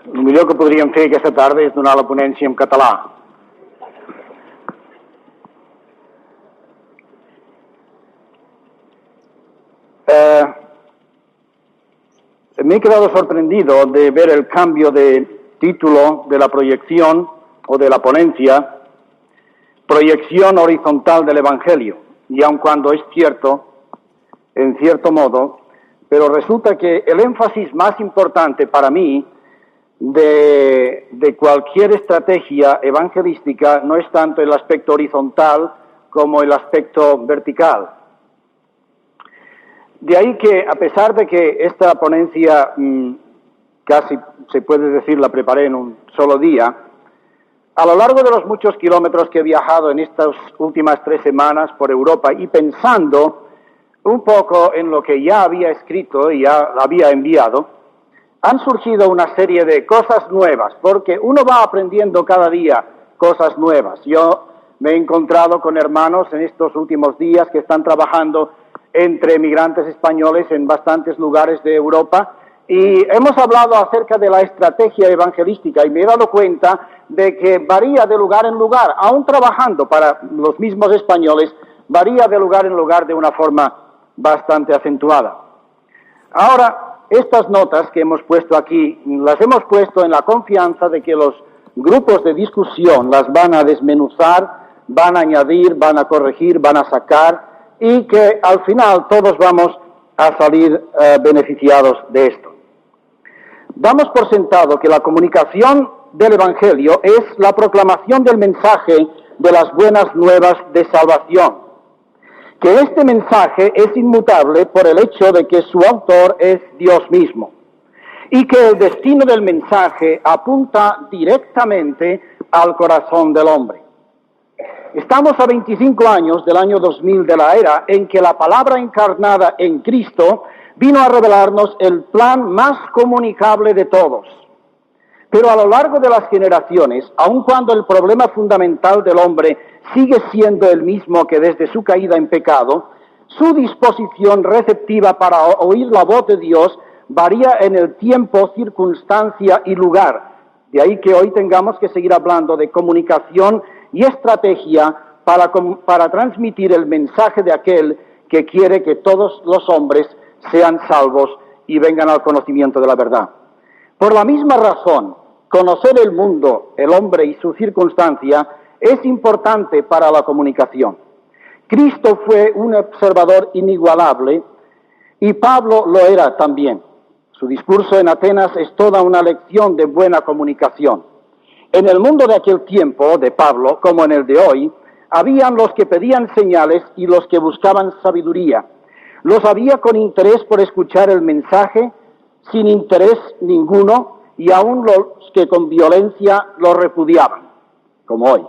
El millor que podríem fer aquesta tarda és donar la ponència en català. Me he quedado sorprendido de ver el cambio de título de la proyección o de la ponencia, proyección horizontal del Evangelio, y aun cuando es cierto, en cierto modo, pero resulta que el énfasis más importante para mí de cualquier estrategia evangelística no es tanto el aspecto horizontal como el aspecto vertical. De ahí que, a pesar de que esta ponencia casi se puede decir la preparé en un solo día, a lo largo de los muchos kilómetros que he viajado en estas últimas 3 semanas por Europa y pensando un poco en lo que ya había escrito y ya había enviado, han surgido una serie de cosas nuevas, porque uno va aprendiendo cada día cosas nuevas. Yo me he encontrado con hermanos en estos últimos días que están trabajando entre migrantes españoles en bastantes lugares de Europa y hemos hablado acerca de la estrategia evangelística y me he dado cuenta de que varía de lugar en lugar, aún trabajando para los mismos españoles, varía de lugar en lugar de una forma bastante acentuada. Ahora, estas notas que hemos puesto aquí, las hemos puesto en la confianza de que los grupos de discusión las van a desmenuzar, van a añadir, van a corregir, van a sacar, y que al final todos vamos a salir beneficiados de esto. Damos por sentado que la comunicación del Evangelio es la proclamación del mensaje de las buenas nuevas de salvación, que este mensaje es inmutable por el hecho de que su autor es Dios mismo, y que el destino del mensaje apunta directamente al corazón del hombre. Estamos a 25 años del año 2000 de la era en que la palabra encarnada en Cristo vino a revelarnos el plan más comunicable de todos. Pero a lo largo de las generaciones, aun cuando el problema fundamental del hombre sigue siendo el mismo que desde su caída en pecado, su disposición receptiva para oír la voz de Dios varía en el tiempo, circunstancia y lugar. De ahí que hoy tengamos que seguir hablando de comunicación y estrategia para transmitir el mensaje de aquel que quiere que todos los hombres sean salvos y vengan al conocimiento de la verdad. Por la misma razón, conocer el mundo, el hombre y su circunstancia es importante para la comunicación. Cristo fue un observador inigualable y Pablo lo era también. Su discurso en Atenas es toda una lección de buena comunicación. En el mundo de aquel tiempo, de Pablo, como en el de hoy, habían los que pedían señales y los que buscaban sabiduría. Los había con interés por escuchar el mensaje, sin interés ninguno, y aún los que con violencia lo repudiaban, como hoy.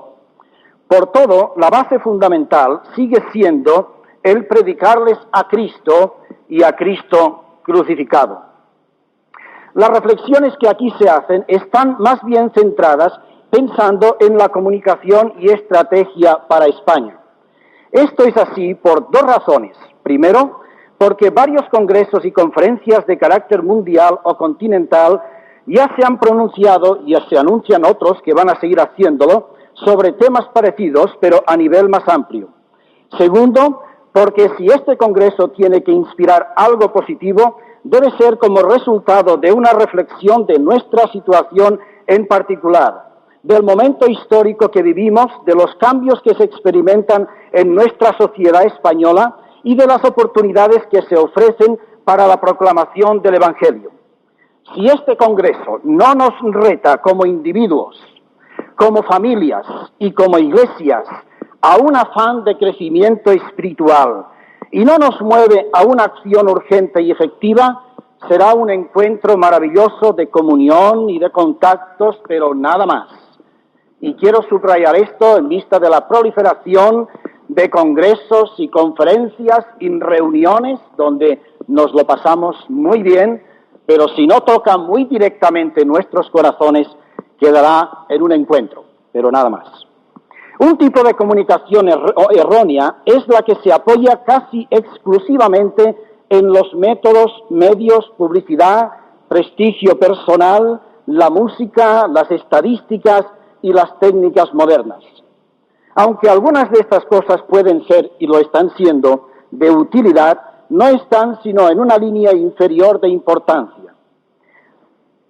Por todo, la base fundamental sigue siendo el predicarles a Cristo y a Cristo crucificado. Las reflexiones que aquí se hacen están más bien centradas pensando en la comunicación y estrategia para España. Esto es así por 2 razones. Primero, porque varios congresos y conferencias de carácter mundial o continental ya se han pronunciado y ya se anuncian otros que van a seguir haciéndolo sobre temas parecidos, pero a nivel más amplio. Segundo, porque si este congreso tiene que inspirar algo positivo, debe ser como resultado de una reflexión de nuestra situación en particular, del momento histórico que vivimos, de los cambios que se experimentan en nuestra sociedad española y de las oportunidades que se ofrecen para la proclamación del Evangelio. Si este congreso no nos reta como individuos, como familias y como iglesias a un afán de crecimiento espiritual y no nos mueve a una acción urgente y efectiva, será un encuentro maravilloso de comunión y de contactos, pero nada más. Y quiero subrayar esto en vista de la proliferación de congresos y conferencias y reuniones donde nos lo pasamos muy bien, pero si no toca muy directamente nuestros corazones, quedará en un encuentro, pero nada más. Un tipo de comunicación errónea es la que se apoya casi exclusivamente en los métodos, medios, publicidad, prestigio personal, la música, las estadísticas y las técnicas modernas. Aunque algunas de estas cosas pueden ser, y lo están siendo, de utilidad, no están sino en una línea inferior de importancia.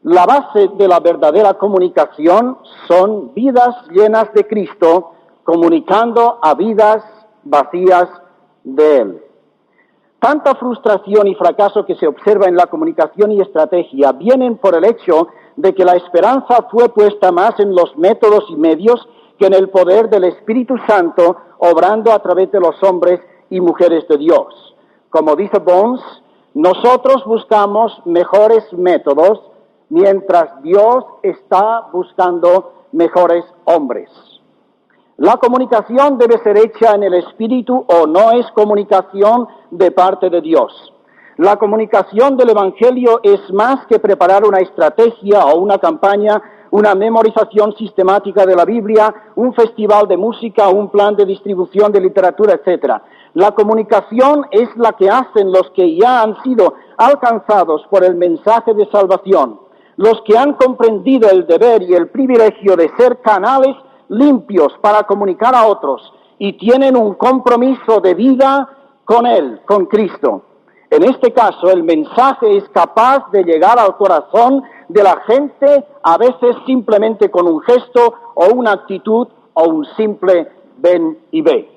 La base de la verdadera comunicación son vidas llenas de Cristo, comunicando a vidas vacías de Él. Tanta frustración y fracaso que se observa en la comunicación y estrategia vienen por el hecho de que la esperanza fue puesta más en los métodos y medios que en el poder del Espíritu Santo obrando a través de los hombres y mujeres de Dios. Como dice Bones, nosotros buscamos mejores métodos mientras Dios está buscando mejores hombres. La comunicación debe ser hecha en el Espíritu o no es comunicación de parte de Dios. La comunicación del Evangelio es más que preparar una estrategia o una campaña, una memorización sistemática de la Biblia, un festival de música, un plan de distribución de literatura, etc. La comunicación es la que hacen los que ya han sido alcanzados por el mensaje de salvación, los que han comprendido el deber y el privilegio de ser canales limpios para comunicar a otros y tienen un compromiso de vida con Él, con Cristo. En este caso, el mensaje es capaz de llegar al corazón de la gente, a veces simplemente con un gesto o una actitud o un simple ven y ve.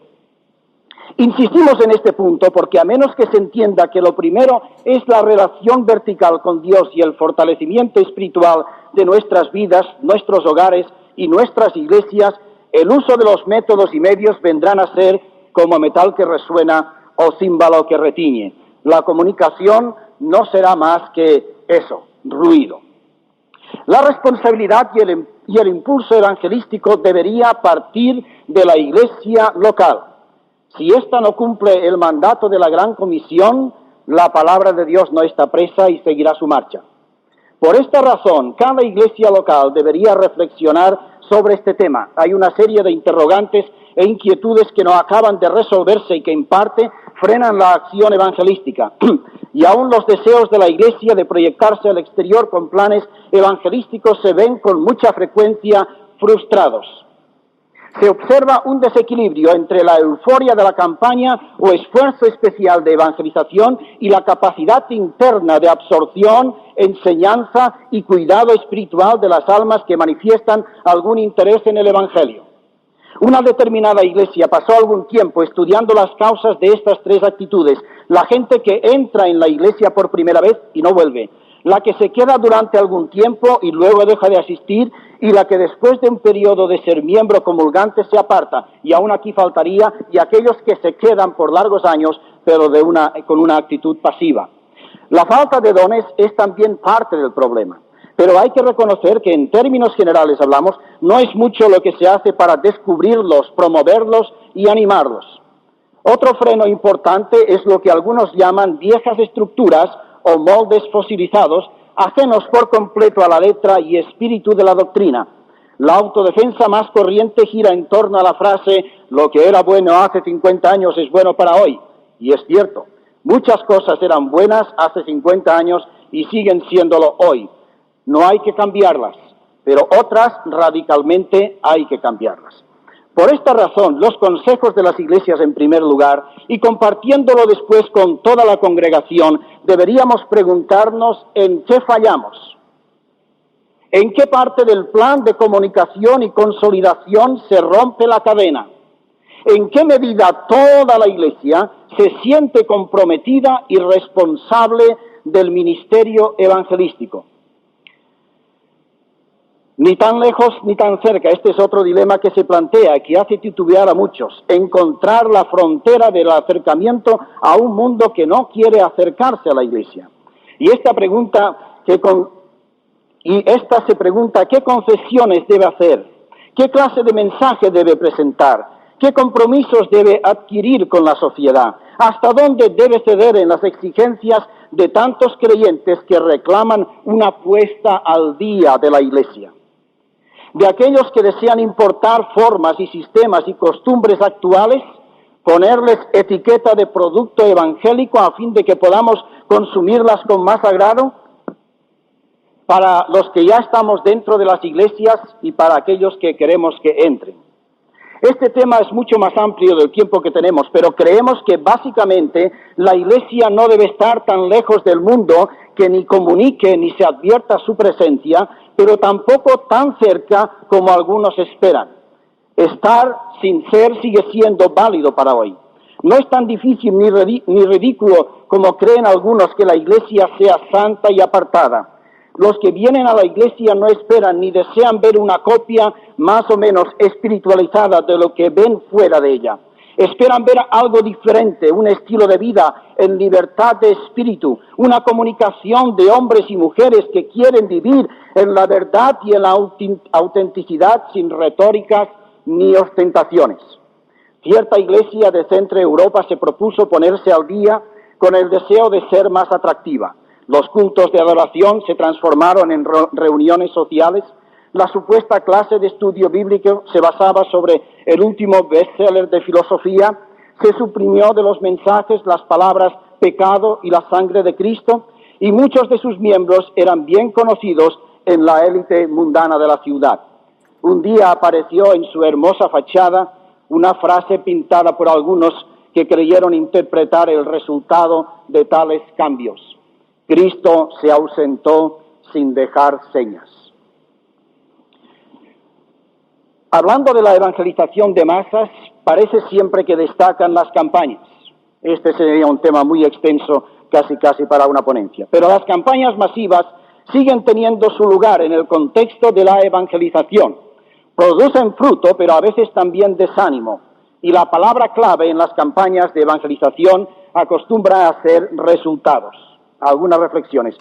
Insistimos en este punto porque a menos que se entienda que lo primero es la relación vertical con Dios y el fortalecimiento espiritual de nuestras vidas, nuestros hogares y nuestras iglesias, el uso de los métodos y medios vendrán a ser como metal que resuena o címbalo que retiñe. La comunicación no será más que eso, ruido. La responsabilidad y el impulso evangelístico debería partir de la iglesia local. Si ésta no cumple el mandato de la Gran Comisión, la palabra de Dios no está presa y seguirá su marcha. Por esta razón, cada iglesia local debería reflexionar sobre este tema. Hay una serie de interrogantes e inquietudes que no acaban de resolverse y que en parte frenan la acción evangelística. Y aún los deseos de la iglesia de proyectarse al exterior con planes evangelísticos se ven con mucha frecuencia frustrados. Se observa un desequilibrio entre la euforia de la campaña o esfuerzo especial de evangelización y la capacidad interna de absorción, enseñanza y cuidado espiritual de las almas que manifiestan algún interés en el Evangelio. Una determinada iglesia pasó algún tiempo estudiando las causas de estas tres actitudes: la gente que entra en la iglesia por primera vez y no vuelve, la que se queda durante algún tiempo y luego deja de asistir, y la que después de un periodo de ser miembro comulgante se aparta, y aún aquí faltaría, y aquellos que se quedan por largos años, pero con una actitud pasiva. La falta de dones es también parte del problema, pero hay que reconocer que en términos generales hablamos, no es mucho lo que se hace para descubrirlos, promoverlos y animarlos. Otro freno importante es lo que algunos llaman viejas estructuras o moldes fosilizados, ajenos por completo a la letra y espíritu de la doctrina. La autodefensa más corriente gira en torno a la frase: lo que era bueno hace 50 años es bueno para hoy. Y es cierto, muchas cosas eran buenas hace 50 años y siguen siéndolo hoy. No hay que cambiarlas, pero otras radicalmente hay que cambiarlas. Por esta razón, los consejos de las iglesias en primer lugar, y compartiéndolo después con toda la congregación, deberíamos preguntarnos en qué fallamos. ¿En qué parte del plan de comunicación y consolidación se rompe la cadena? ¿En qué medida toda la iglesia se siente comprometida y responsable del ministerio evangelístico? Ni tan lejos ni tan cerca. Este es otro dilema que se plantea, que hace titubear a muchos. Encontrar la frontera del acercamiento a un mundo que no quiere acercarse a la iglesia. Y esta se pregunta qué concesiones debe hacer, qué clase de mensaje debe presentar, qué compromisos debe adquirir con la sociedad, hasta dónde debe ceder en las exigencias de tantos creyentes que reclaman una puesta al día de la iglesia. De aquellos que desean importar formas y sistemas y costumbres actuales, ponerles etiqueta de producto evangélico a fin de que podamos consumirlas con más agrado. para los que ya estamos dentro de las iglesias y para aquellos que queremos que entren. Este tema es mucho más amplio del tiempo que tenemos, pero creemos que básicamente la Iglesia no debe estar tan lejos del mundo que ni comunique ni se advierta su presencia, pero tampoco tan cerca como algunos esperan. Estar sin ser sigue siendo válido para hoy. No es tan difícil ni ridículo como creen algunos que la Iglesia sea santa y apartada. Los que vienen a la Iglesia no esperan ni desean ver una copia más o menos espiritualizada de lo que ven fuera de ella. Esperan ver algo diferente, un estilo de vida en libertad de espíritu, una comunicación de hombres y mujeres que quieren vivir en la verdad y en la autenticidad sin retóricas ni ostentaciones. Cierta iglesia de Centro Europa se propuso ponerse al día con el deseo de ser más atractiva. Los cultos de adoración se transformaron en reuniones sociales. La supuesta clase de estudio bíblico se basaba sobre el último bestseller de filosofía. Se suprimió de los mensajes las palabras pecado y la sangre de Cristo, y muchos de sus miembros eran bien conocidos en la élite mundana de la ciudad. Un día apareció en su hermosa fachada una frase pintada por algunos que creyeron interpretar el resultado de tales cambios. Cristo se ausentó sin dejar señas. Hablando de la evangelización de masas, parece siempre que destacan las campañas. Este sería un tema muy extenso, casi para una ponencia. Pero las campañas masivas siguen teniendo su lugar en el contexto de la evangelización. Producen fruto, pero a veces también desánimo. Y la palabra clave en las campañas de evangelización acostumbra a ser resultados. Algunas reflexiones.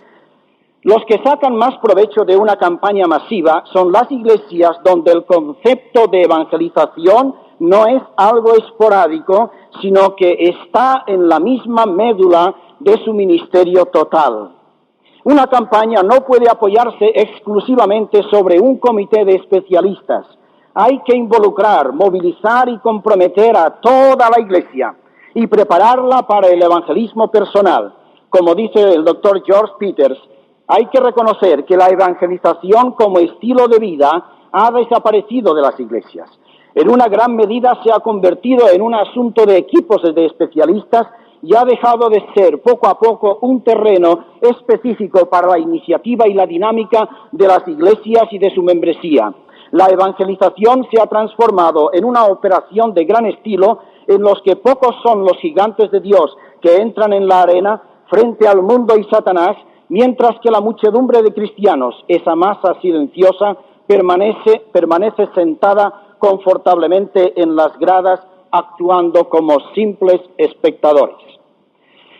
Los que sacan más provecho de una campaña masiva son las iglesias donde el concepto de evangelización no es algo esporádico, sino que está en la misma médula de su ministerio total. Una campaña no puede apoyarse exclusivamente sobre un comité de especialistas. Hay que involucrar, movilizar y comprometer a toda la iglesia y prepararla para el evangelismo personal. Como dice el doctor George Peters, hay que reconocer que la evangelización como estilo de vida ha desaparecido de las iglesias. En una gran medida se ha convertido en un asunto de equipos de especialistas y ha dejado de ser poco a poco un terreno específico para la iniciativa y la dinámica de las iglesias y de su membresía. La evangelización se ha transformado en una operación de gran estilo en los que pocos son los gigantes de Dios que entran en la arena frente al mundo y Satanás, mientras que la muchedumbre de cristianos, esa masa silenciosa, permanece sentada confortablemente en las gradas, actuando como simples espectadores.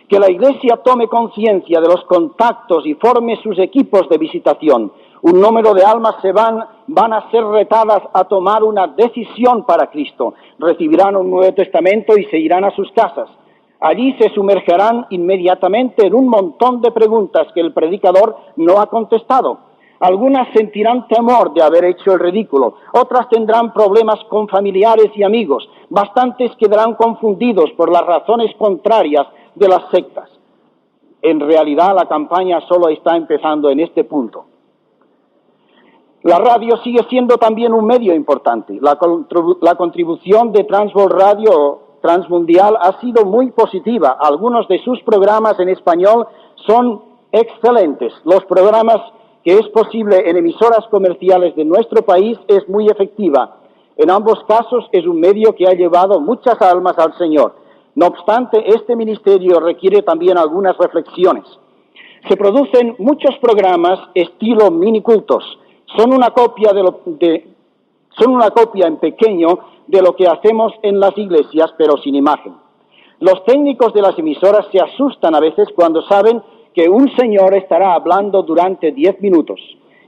Que la Iglesia tome conciencia de los contactos y forme sus equipos de visitación. Un número de almas van a ser retadas a tomar una decisión para Cristo. Recibirán un Nuevo Testamento y se irán a sus casas. Allí se sumergerán inmediatamente en un montón de preguntas que el predicador no ha contestado. Algunas sentirán temor de haber hecho el ridículo, otras tendrán problemas con familiares y amigos, bastantes quedarán confundidos por las razones contrarias de las sectas. En realidad la campaña solo está empezando en este punto. La radio sigue siendo también un medio importante. La contribución de Transworld Radio Transmundial ha sido muy positiva. Algunos de sus programas en español son excelentes. Los programas que es posible en emisoras comerciales de nuestro país es muy efectiva. En ambos casos es un medio que ha llevado muchas almas al Señor. No obstante, este ministerio requiere también algunas reflexiones. Se producen muchos programas estilo minicultos. Son una copia en pequeño de lo que hacemos en las iglesias, pero sin imagen. Los técnicos de las emisoras se asustan a veces cuando saben que un señor estará hablando durante 10 minutos.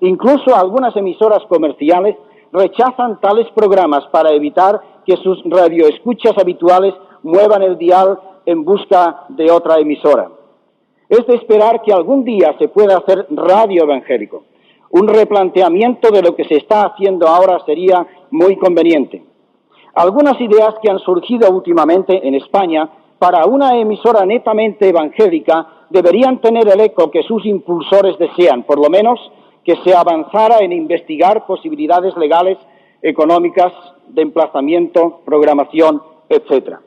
Incluso algunas emisoras comerciales rechazan tales programas para evitar que sus radioescuchas habituales muevan el dial en busca de otra emisora. Es de esperar que algún día se pueda hacer radio evangélico. Un replanteamiento de lo que se está haciendo ahora sería muy conveniente. Algunas ideas que han surgido últimamente en España para una emisora netamente evangélica deberían tener el eco que sus impulsores desean, por lo menos que se avanzara en investigar posibilidades legales, económicas, de emplazamiento, programación, etc.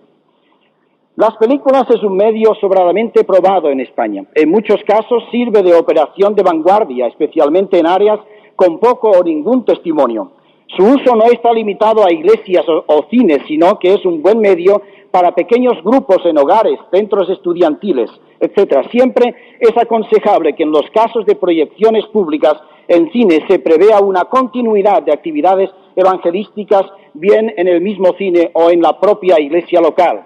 Las películas es un medio sobradamente probado en España. En muchos casos sirve de operación de vanguardia, especialmente en áreas con poco o ningún testimonio. Su uso no está limitado a iglesias o cines, sino que es un buen medio para pequeños grupos en hogares, centros estudiantiles, etc. Siempre es aconsejable que en los casos de proyecciones públicas en cine se prevea una continuidad de actividades evangelísticas, bien en el mismo cine o en la propia iglesia local.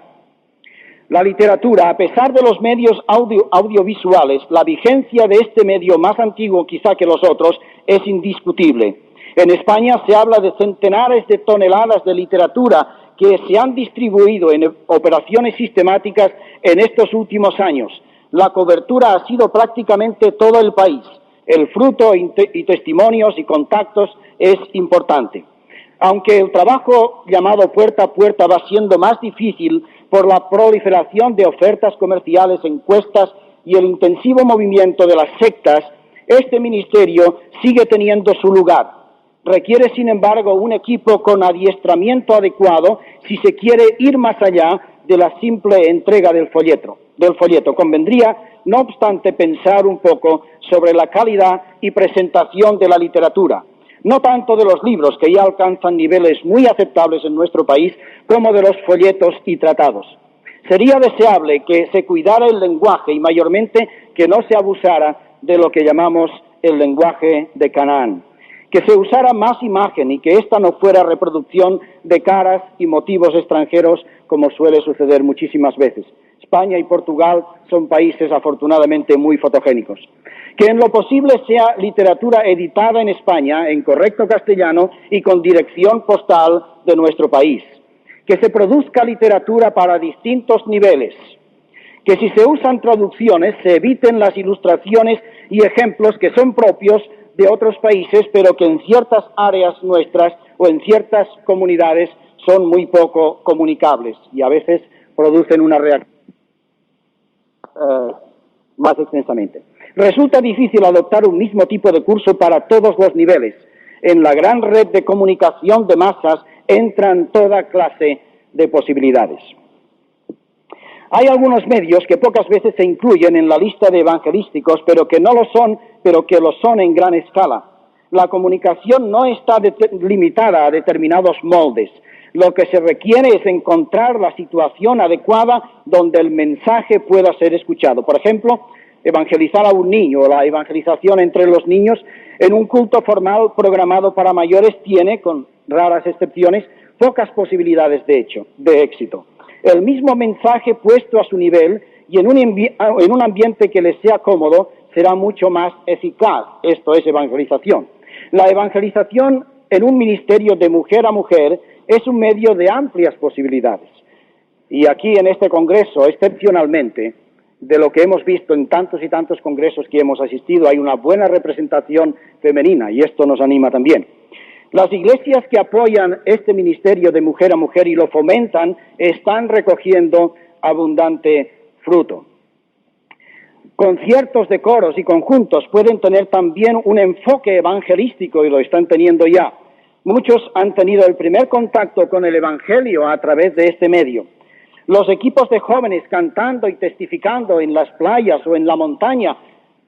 La literatura, a pesar de los medios audiovisuales, la vigencia de este medio más antiguo quizá que los otros es indiscutible. En España se habla de centenares de toneladas de literatura que se han distribuido en operaciones sistemáticas en estos últimos años. La cobertura ha sido prácticamente todo el país. El fruto y testimonios y contactos es importante. Aunque el trabajo llamado puerta a puerta va siendo más difícil por la proliferación de ofertas comerciales, encuestas y el intensivo movimiento de las sectas, este ministerio sigue teniendo su lugar. Requiere, sin embargo, un equipo con adiestramiento adecuado si se quiere ir más allá de la simple entrega del folleto. Convendría, no obstante, pensar un poco sobre la calidad y presentación de la literatura, no tanto de los libros, que ya alcanzan niveles muy aceptables en nuestro país, como de los folletos y tratados. Sería deseable que se cuidara el lenguaje y mayormente que no se abusara de lo que llamamos el lenguaje de Canaán, que se usara más imagen y que ésta no fuera reproducción de caras y motivos extranjeros como suele suceder muchísimas veces. España y Portugal son países afortunadamente muy fotogénicos. Que en lo posible sea literatura editada en España en correcto castellano y con dirección postal de nuestro país. Que se produzca literatura para distintos niveles. Que si se usan traducciones se eviten las ilustraciones y ejemplos que son propios de otros países, pero que en ciertas áreas nuestras o en ciertas comunidades son muy poco comunicables y a veces producen una reacción más extensamente. Resulta difícil adoptar un mismo tipo de curso para todos los niveles. En la gran red de comunicación de masas entran toda clase de posibilidades. Hay algunos medios que pocas veces se incluyen en la lista de evangelísticos, pero que no lo son, pero que lo son en gran escala. La comunicación no está limitada a determinados moldes. Lo que se requiere es encontrar la situación adecuada donde el mensaje pueda ser escuchado. Por ejemplo, evangelizar a un niño, la evangelización entre los niños en un culto formal programado para mayores tiene, con raras excepciones, pocas posibilidades de éxito. El mismo mensaje puesto a su nivel y en un ambiente que les sea cómodo será mucho más eficaz. Esto es evangelización. La evangelización en un ministerio de mujer a mujer es un medio de amplias posibilidades. Y aquí en este congreso, excepcionalmente, de lo que hemos visto en tantos y tantos congresos que hemos asistido, hay una buena representación femenina y esto nos anima también. Las iglesias que apoyan este ministerio de mujer a mujer y lo fomentan están recogiendo abundante fruto. Conciertos de coros y conjuntos pueden tener también un enfoque evangelístico y lo están teniendo ya. Muchos han tenido el primer contacto con el evangelio a través de este medio. Los equipos de jóvenes cantando y testificando en las playas o en la montaña,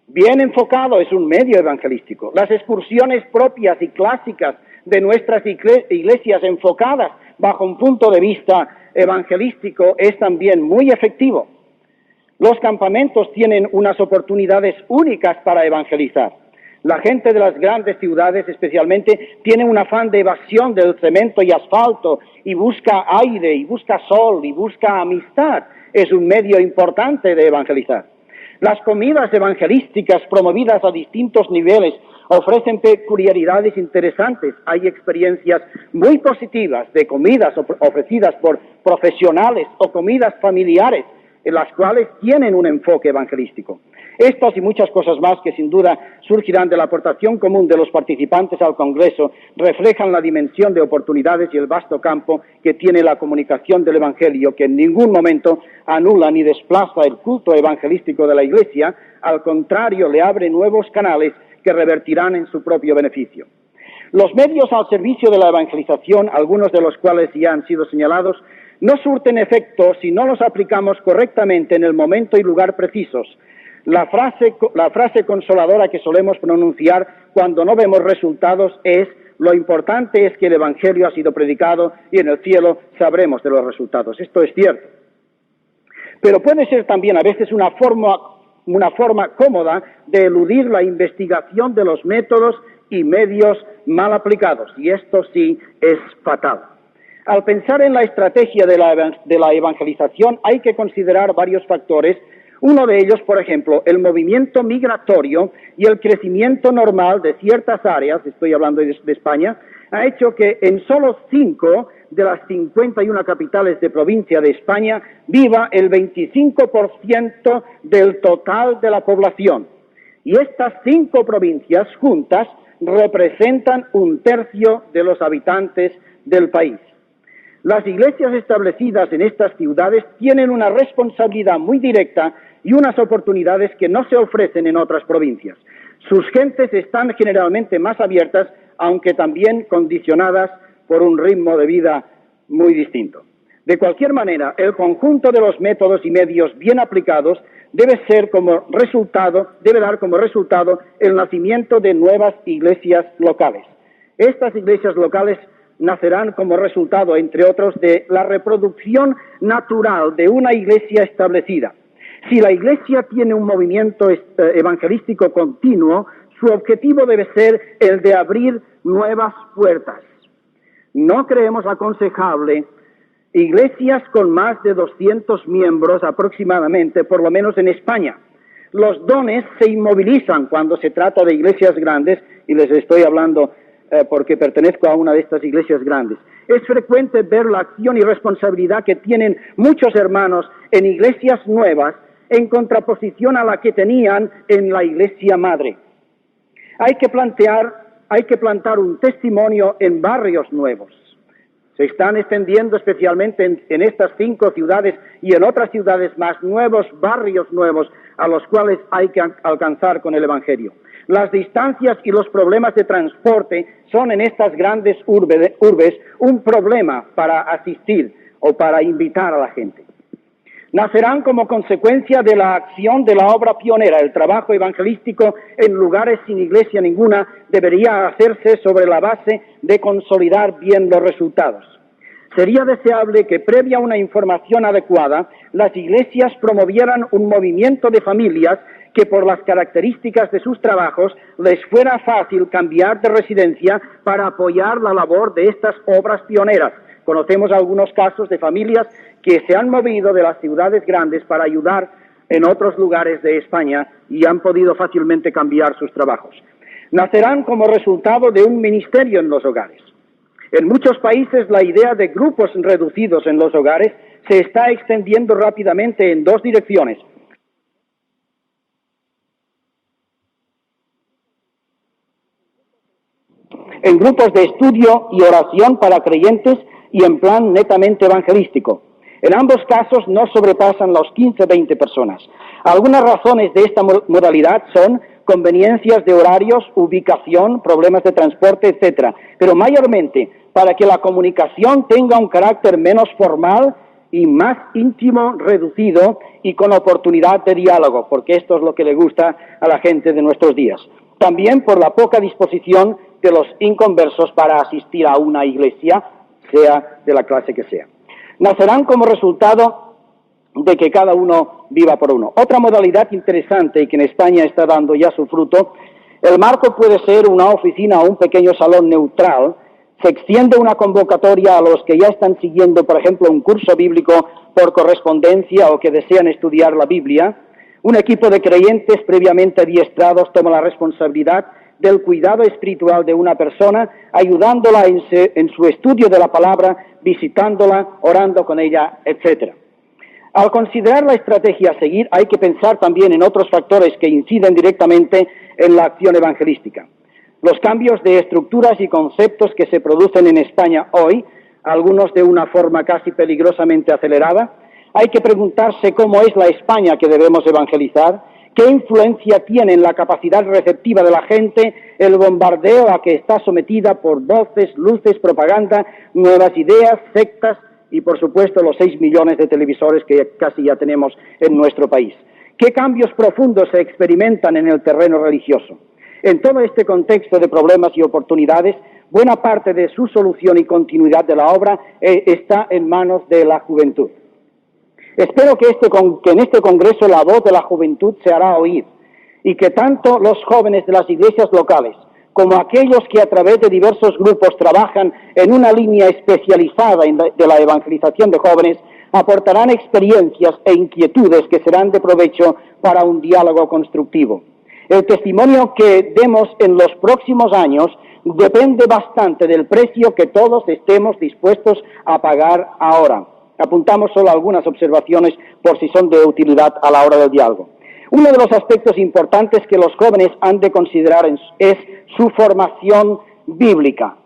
bien enfocado, es un medio evangelístico. Las excursiones propias y clásicas de nuestras iglesias enfocadas bajo un punto de vista evangelístico es también muy efectivo. Los campamentos tienen unas oportunidades únicas para evangelizar. La gente de las grandes ciudades especialmente tiene un afán de evasión del cemento y asfalto y busca aire y busca sol y busca amistad. Es un medio importante de evangelizar. Las comidas evangelísticas promovidas a distintos niveles ofrecen peculiaridades interesantes. Hay experiencias muy positivas de comidas ofrecidas por profesionales o comidas familiares en las cuales tienen un enfoque evangelístico. Estas y muchas cosas más que sin duda surgirán de la aportación común de los participantes al Congreso reflejan la dimensión de oportunidades y el vasto campo que tiene la comunicación del Evangelio, que en ningún momento anula ni desplaza el culto evangelístico de la Iglesia, al contrario, le abre nuevos canales que revertirán en su propio beneficio. Los medios al servicio de la evangelización, algunos de los cuales ya han sido señalados, no surten efecto si no los aplicamos correctamente en el momento y lugar precisos. La frase consoladora que solemos pronunciar cuando no vemos resultados es: lo importante es que el Evangelio ha sido predicado y en el cielo sabremos de los resultados. Esto es cierto. Pero puede ser también a veces una forma cómoda de eludir la investigación de los métodos y medios mal aplicados, y esto sí es fatal. Al pensar en la estrategia de la evangelización hay que considerar varios factores. Uno de ellos, por ejemplo, el movimiento migratorio y el crecimiento normal de ciertas áreas, estoy hablando de España, ha hecho que en solo 5 de las 51 capitales de provincia de España viva el 25% del total de la población. Y estas 5 provincias juntas representan 1/3 de los habitantes del país. Las iglesias establecidas en estas ciudades tienen una responsabilidad muy directa y unas oportunidades que no se ofrecen en otras provincias. Sus gentes están generalmente más abiertas, aunque también condicionadas por un ritmo de vida muy distinto. De cualquier manera, el conjunto de los métodos y medios bien aplicados debe dar como resultado el nacimiento de nuevas iglesias locales. Estas iglesias locales nacerán como resultado, entre otros, de la reproducción natural de una iglesia establecida. Si la iglesia tiene un movimiento evangelístico continuo, su objetivo debe ser el de abrir nuevas puertas. No creemos aconsejable iglesias con más de 200 miembros aproximadamente, por lo menos en España. Los dones se inmovilizan cuando se trata de iglesias grandes, y les estoy hablando porque pertenezco a una de estas iglesias grandes. Es frecuente ver la acción y responsabilidad que tienen muchos hermanos en iglesias nuevas en contraposición a la que tenían en la iglesia madre. Hay que plantar un testimonio en barrios nuevos. Se están extendiendo especialmente en estas 5 ciudades y en otras ciudades más nuevos barrios nuevos a los cuales hay que alcanzar con el Evangelio. Las distancias y los problemas de transporte son en estas grandes urbes un problema para asistir o para invitar a la gente. Nacerán como consecuencia de la acción de la obra pionera. El trabajo evangelístico en lugares sin iglesia ninguna debería hacerse sobre la base de consolidar bien los resultados. Sería deseable que, previa a una información adecuada, las iglesias promovieran un movimiento de familias que, por las características de sus trabajos, les fuera fácil cambiar de residencia para apoyar la labor de estas obras pioneras. Conocemos algunos casos de familias que se han movido de las ciudades grandes para ayudar en otros lugares de España y han podido fácilmente cambiar sus trabajos. Nacerán como resultado de un ministerio en los hogares. En muchos países la idea de grupos reducidos en los hogares se está extendiendo rápidamente en 2 direcciones. En grupos de estudio y oración para creyentes y en plan netamente evangelístico. En ambos casos no sobrepasan los 15-20 personas. Algunas razones de esta modalidad son conveniencias de horarios, ubicación, problemas de transporte, etc. Pero mayormente para que la comunicación tenga un carácter menos formal y más íntimo, reducido y con oportunidad de diálogo, porque esto es lo que le gusta a la gente de nuestros días. También por la poca disposición de los inconversos para asistir a una iglesia, sea de la clase que sea. Nacerán como resultado de que cada uno viva por uno. Otra modalidad interesante y que en España está dando ya su fruto, el marco puede ser una oficina o un pequeño salón neutral. Se extiende una convocatoria a los que ya están siguiendo, por ejemplo, un curso bíblico por correspondencia o que desean estudiar la Biblia. Un equipo de creyentes previamente adiestrados toma la responsabilidad del cuidado espiritual de una persona, ayudándola en su estudio de la palabra, visitándola, orando con ella, etc. Al considerar la estrategia a seguir, hay que pensar también en otros factores que inciden directamente en la acción evangelística. Los cambios de estructuras y conceptos que se producen en España hoy, algunos de una forma casi peligrosamente acelerada, hay que preguntarse cómo es la España que debemos evangelizar, ¿Qué influencia tiene en la capacidad receptiva de la gente el bombardeo a que está sometida por voces, luces, propaganda, nuevas ideas, sectas y, por supuesto, los 6 millones de televisores que casi ya tenemos en nuestro país? ¿Qué cambios profundos se experimentan en el terreno religioso? En todo este contexto de problemas y oportunidades, buena parte de su solución y continuidad de la obra está en manos de la juventud. Espero que en este Congreso la voz de la juventud se hará oír y que tanto los jóvenes de las iglesias locales como aquellos que a través de diversos grupos trabajan en una línea especializada de la evangelización de jóvenes aportarán experiencias e inquietudes que serán de provecho para un diálogo constructivo. El testimonio que demos en los próximos años depende bastante del precio que todos estemos dispuestos a pagar ahora. Apuntamos solo algunas observaciones por si son de utilidad a la hora del diálogo. Uno de los aspectos importantes que los jóvenes han de considerar es su formación bíblica.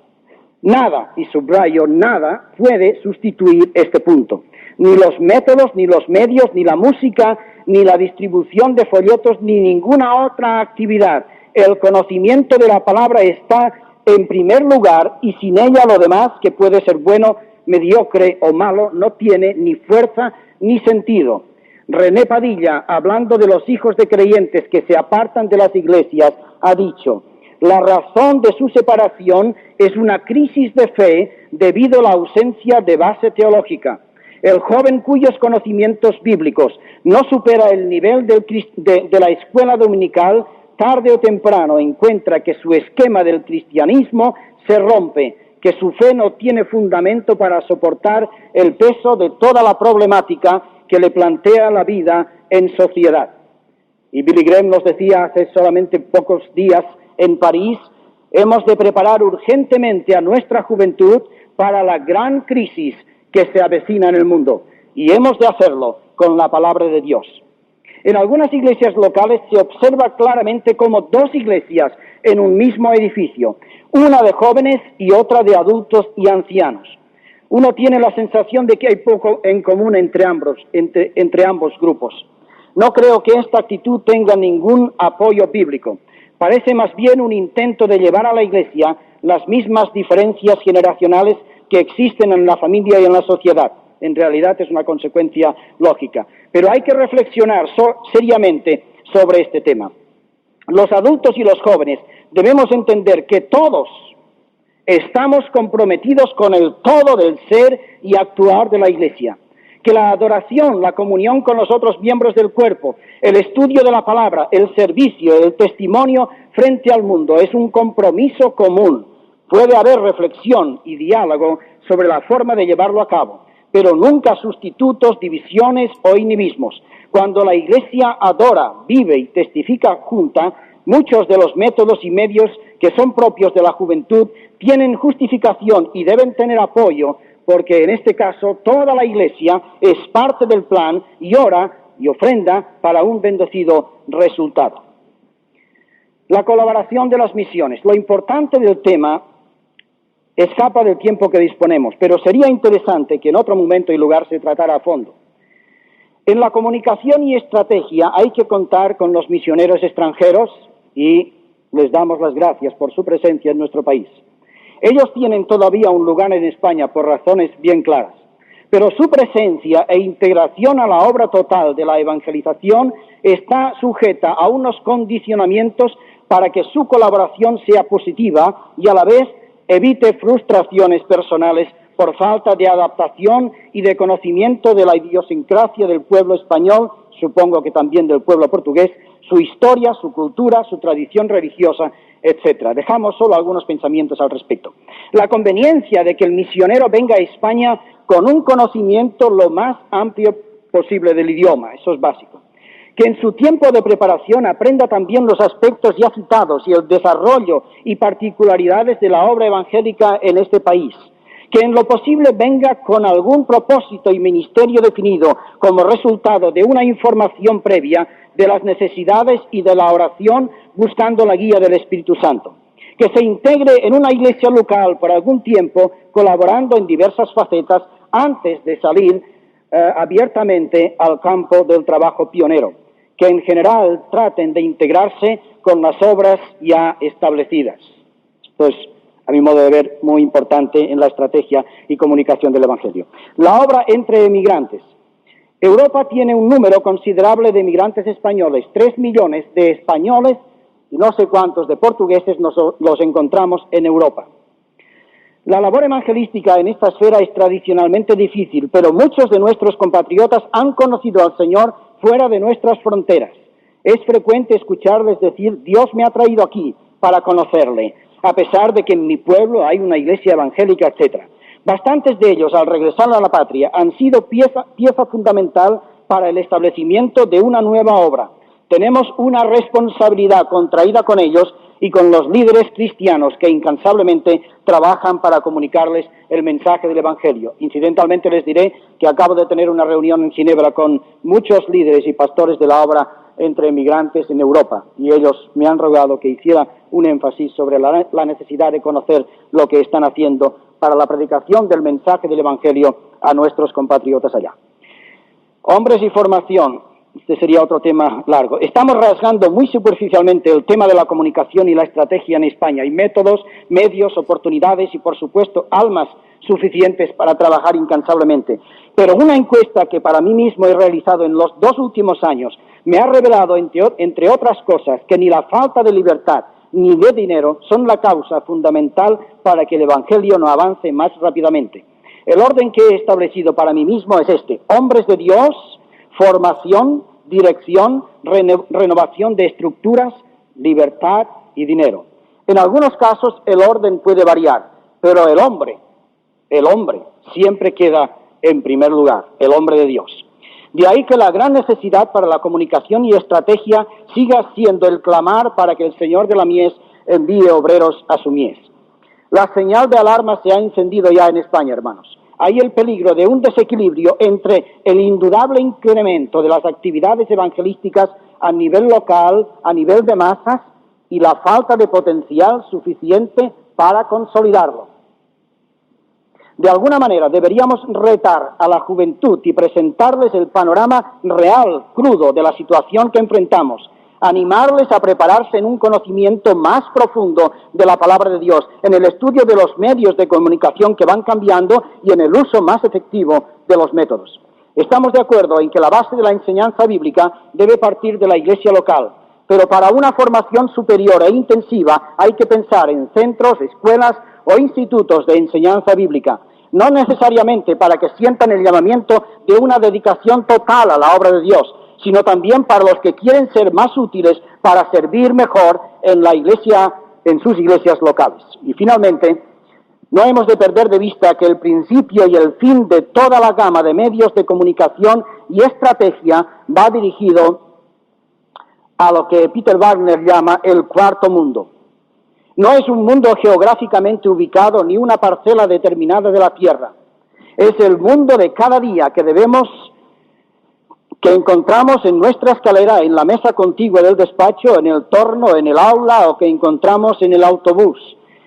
Nada, y subrayo, nada puede sustituir este punto. Ni los métodos, ni los medios, ni la música, ni la distribución de folletos, ni ninguna otra actividad. El conocimiento de la palabra está en primer lugar y sin ella lo demás, que puede ser bueno, mediocre o malo, no tiene ni fuerza ni sentido. René Padilla, hablando de los hijos de creyentes que se apartan de las iglesias, ha dicho: la razón de su separación es una crisis de fe debido a la ausencia de base teológica. El joven cuyos conocimientos bíblicos no supera el nivel de la escuela dominical, tarde o temprano encuentra que su esquema del cristianismo se rompe, que su fe no tiene fundamento para soportar el peso de toda la problemática que le plantea la vida en sociedad. Y Billy Graham nos decía hace solamente pocos días en París: hemos de preparar urgentemente a nuestra juventud para la gran crisis que se avecina en el mundo, y hemos de hacerlo con la palabra de Dios. En algunas iglesias locales se observa claramente como dos iglesias en un mismo edificio, una de jóvenes y otra de adultos y ancianos. Uno tiene la sensación de que hay poco en común entre ambos grupos. No creo que esta actitud tenga ningún apoyo bíblico. Parece más bien un intento de llevar a la iglesia las mismas diferencias generacionales que existen en la familia y en la sociedad. En realidad es una consecuencia lógica. Pero hay que reflexionar seriamente sobre este tema. Los adultos y los jóvenes debemos entender que todos estamos comprometidos con el todo del ser y actuar de la Iglesia. Que la adoración, la comunión con los otros miembros del cuerpo, el estudio de la palabra, el servicio, el testimonio frente al mundo es un compromiso común. Puede haber reflexión y diálogo sobre la forma de llevarlo a cabo, pero nunca sustitutos, divisiones o inhibismos. Cuando la Iglesia adora, vive y testifica junta, muchos de los métodos y medios que son propios de la juventud tienen justificación y deben tener apoyo, porque en este caso toda la Iglesia es parte del plan y ora y ofrenda para un bendecido resultado. La colaboración de las misiones. Lo importante del tema escapa del tiempo que disponemos, pero sería interesante que en otro momento y lugar se tratara a fondo. En la comunicación y estrategia hay que contar con los misioneros extranjeros y les damos las gracias por su presencia en nuestro país. Ellos tienen todavía un lugar en España por razones bien claras, pero su presencia e integración a la obra total de la evangelización está sujeta a unos condicionamientos para que su colaboración sea positiva y a la vez evite frustraciones personales por falta de adaptación y de conocimiento de la idiosincrasia del pueblo español, supongo que también del pueblo portugués, su historia, su cultura, su tradición religiosa, etc. Dejamos solo algunos pensamientos al respecto. La conveniencia de que el misionero venga a España con un conocimiento lo más amplio posible del idioma, eso es básico. Que en su tiempo de preparación aprenda también los aspectos ya citados y el desarrollo y particularidades de la obra evangélica en este país. Que en lo posible venga con algún propósito y ministerio definido como resultado de una información previa de las necesidades y de la oración buscando la guía del Espíritu Santo. Que se integre en una iglesia local por algún tiempo colaborando en diversas facetas antes de salir abiertamente al campo del trabajo pionero. que en general traten de integrarse con las obras ya establecidas. Esto es, a mi modo de ver, muy importante en la estrategia y comunicación del Evangelio. La obra entre emigrantes. Europa tiene un número considerable de emigrantes españoles, 3 millones de españoles y no sé cuántos de portugueses los encontramos en Europa. La labor evangelística en esta esfera es tradicionalmente difícil, pero muchos de nuestros compatriotas han conocido al Señor fuera de nuestras fronteras. Es frecuente escucharles decir, Dios me ha traído aquí para conocerle, a pesar de que en mi pueblo hay una iglesia evangélica, etc. Bastantes de ellos, al regresar a la patria, han sido pieza fundamental para el establecimiento de una nueva obra. Tenemos una responsabilidad contraída con ellos y con los líderes cristianos que incansablemente trabajan para comunicarles el mensaje del Evangelio. Incidentalmente les diré que acabo de tener una reunión en Ginebra con muchos líderes y pastores de la obra entre emigrantes en Europa, y ellos me han rogado que hiciera un énfasis sobre la necesidad de conocer lo que están haciendo para la predicación del mensaje del Evangelio a nuestros compatriotas allá. Hombres y formación. Este sería otro tema largo. Estamos rasgando muy superficialmente el tema de la comunicación y la estrategia en España. Hay métodos, medios, oportunidades y, por supuesto, almas suficientes para trabajar incansablemente. Pero una encuesta que para mí mismo he realizado en los 2 últimos años me ha revelado, entre otras cosas, que ni la falta de libertad ni de dinero son la causa fundamental para que el Evangelio no avance más rápidamente. El orden que he establecido para mí mismo es este: hombres de Dios, formación, dirección, renovación de estructuras, libertad y dinero. En algunos casos el orden puede variar, pero el hombre siempre queda en primer lugar, el hombre de Dios. De ahí que la gran necesidad para la comunicación y estrategia siga siendo el clamar para que el Señor de la mies envíe obreros a su mies. La señal de alarma se ha encendido ya en España, hermanos. Hay el peligro de un desequilibrio entre el indudable incremento de las actividades evangelísticas a nivel local, a nivel de masas, y la falta de potencial suficiente para consolidarlo. De alguna manera deberíamos retar a la juventud y presentarles el panorama real, crudo, de la situación que enfrentamos, animarles a prepararse en un conocimiento más profundo de la palabra de Dios, en el estudio de los medios de comunicación que van cambiando y en el uso más efectivo de los métodos. Estamos de acuerdo en que la base de la enseñanza bíblica debe partir de la iglesia local, pero para una formación superior e intensiva hay que pensar en centros, escuelas o institutos de enseñanza bíblica, no necesariamente para que sientan el llamamiento de una dedicación total a la obra de Dios, sino también para los que quieren ser más útiles para servir mejor en la iglesia, en sus iglesias locales. Y finalmente, no hemos de perder de vista que el principio y el fin de toda la gama de medios de comunicación y estrategia va dirigido a lo que Peter Wagner llama el cuarto mundo. No es un mundo geográficamente ubicado ni una parcela determinada de la tierra. Es el mundo de cada día que encontramos en nuestra escalera, en la mesa contigua del despacho, en el torno, en el aula o que encontramos en el autobús.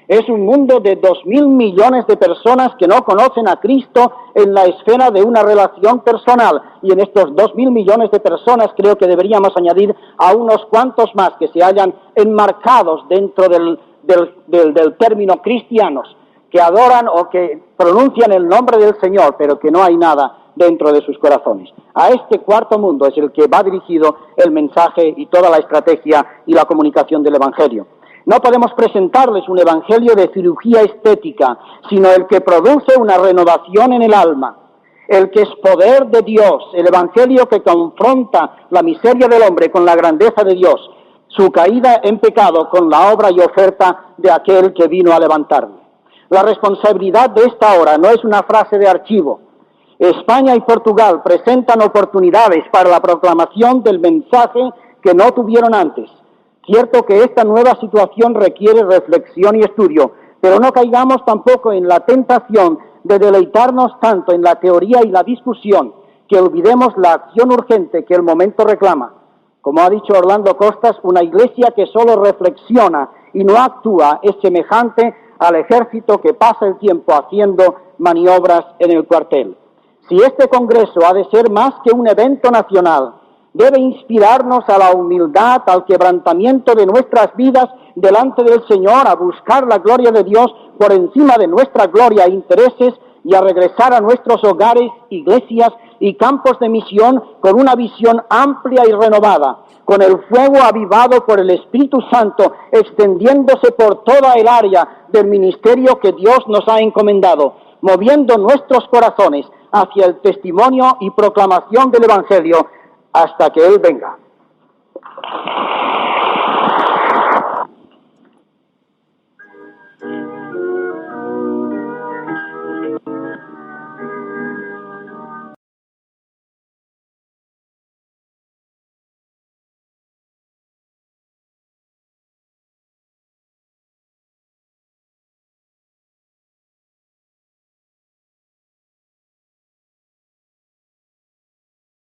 Es un mundo de 2.000 millones de personas que no conocen a Cristo en la esfera de una relación personal. Y en estos 2.000 millones de personas creo que deberíamos añadir a unos cuantos más que se hallan enmarcados dentro del término cristianos, que adoran o que pronuncian el nombre del Señor, pero que no hay nada dentro de sus corazones. A este cuarto mundo es el que va dirigido el mensaje y toda la estrategia y la comunicación del Evangelio. No podemos presentarles un evangelio de cirugía estética, sino el que produce una renovación en el alma, el que es poder de Dios, el evangelio que confronta la miseria del hombre con la grandeza de Dios, su caída en pecado con la obra y oferta de aquel que vino a levantarle. La responsabilidad de esta hora no es una frase de archivo. España y Portugal presentan oportunidades para la proclamación del mensaje que no tuvieron antes. Cierto que esta nueva situación requiere reflexión y estudio, pero no caigamos tampoco en la tentación de deleitarnos tanto en la teoría y la discusión que olvidemos la acción urgente que el momento reclama. Como ha dicho Orlando Costas, una iglesia que solo reflexiona y no actúa es semejante al ejército que pasa el tiempo haciendo maniobras en el cuartel. Si este congreso ha de ser más que un evento nacional, Debe inspirarnos a la humildad, al quebrantamiento de nuestras vidas delante del Señor, a buscar la gloria de Dios por encima de nuestra gloria e intereses, y a regresar a nuestros hogares, iglesias y campos de misión con una visión amplia y renovada, con el fuego avivado por el Espíritu Santo, extendiéndose por toda el área del ministerio que Dios nos ha encomendado, moviendo nuestros corazones hacia el testimonio y proclamación del Evangelio hasta que Él venga.